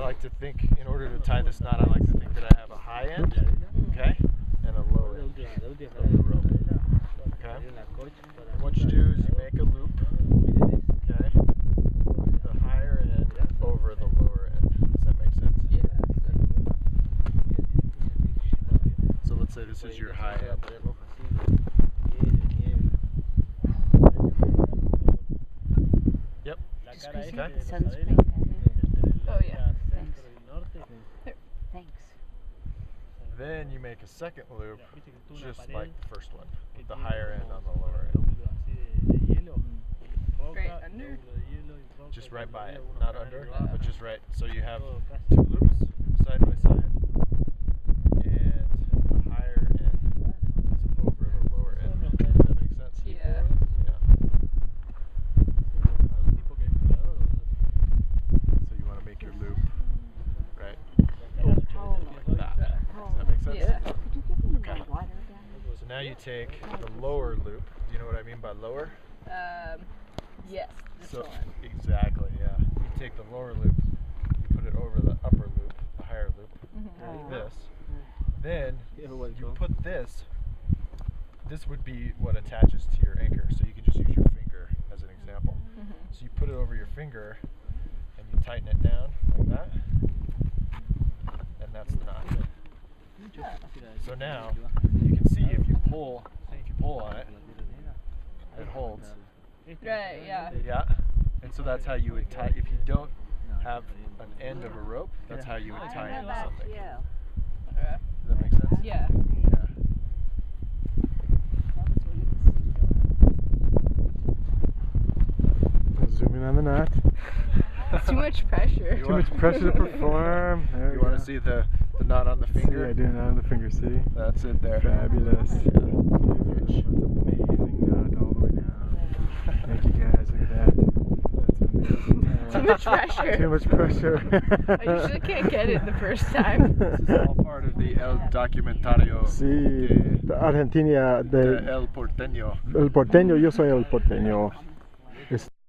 I like to think, in order to tie this knot, I like to think that I have a high end, okay, and a low end of the rope, okay? And what you do is you make a loop, okay, with the higher end over the lower end. Does that make sense? Yeah. So let's say this is your high end. Yep. Okay. Oh yeah. Thanks. Thanks. Then you make a second loop, just like the first one, with the higher end on the lower end. Right under? Just right by it, not under, but just right. So you have two loops side by side, and the higher end is over the lower end. Does that make sense? Yeah. So you want to make your loop, right? Like that. Does that make sense? Yeah. Okay. So now you take the lower loop. Do you know what I mean by lower? Yes. This So one. exactly, yeah. You take the lower loop, you put it over the upper loop, the higher loop, like this. Then you put this. This would be what attaches to your anchor. So you can just use your finger as an example. So you put it over your finger, and you tighten it down like that, and that's the knot. So now you can see if you pull on it, it holds. Right. Yeah. Yeah. And so that's how you would tie. If you don't have an end of a rope, that's how you would tie into something. Okay. Does that make sense? Yeah. Yeah. Zoom in on the knot. Too much pressure. Too much pressure to perform. There You want to see the knot on the finger? See, I do it on the finger, see? That's it there. Fabulous. That's amazing knot all the way down. Thank you guys, look at that. That's amazing. Too much pressure. Too much pressure. I usually can't get it the first time. This is all part of the El Documentario Sí, de Argentina, de El Porteño. el porteño, yo soy el porteño.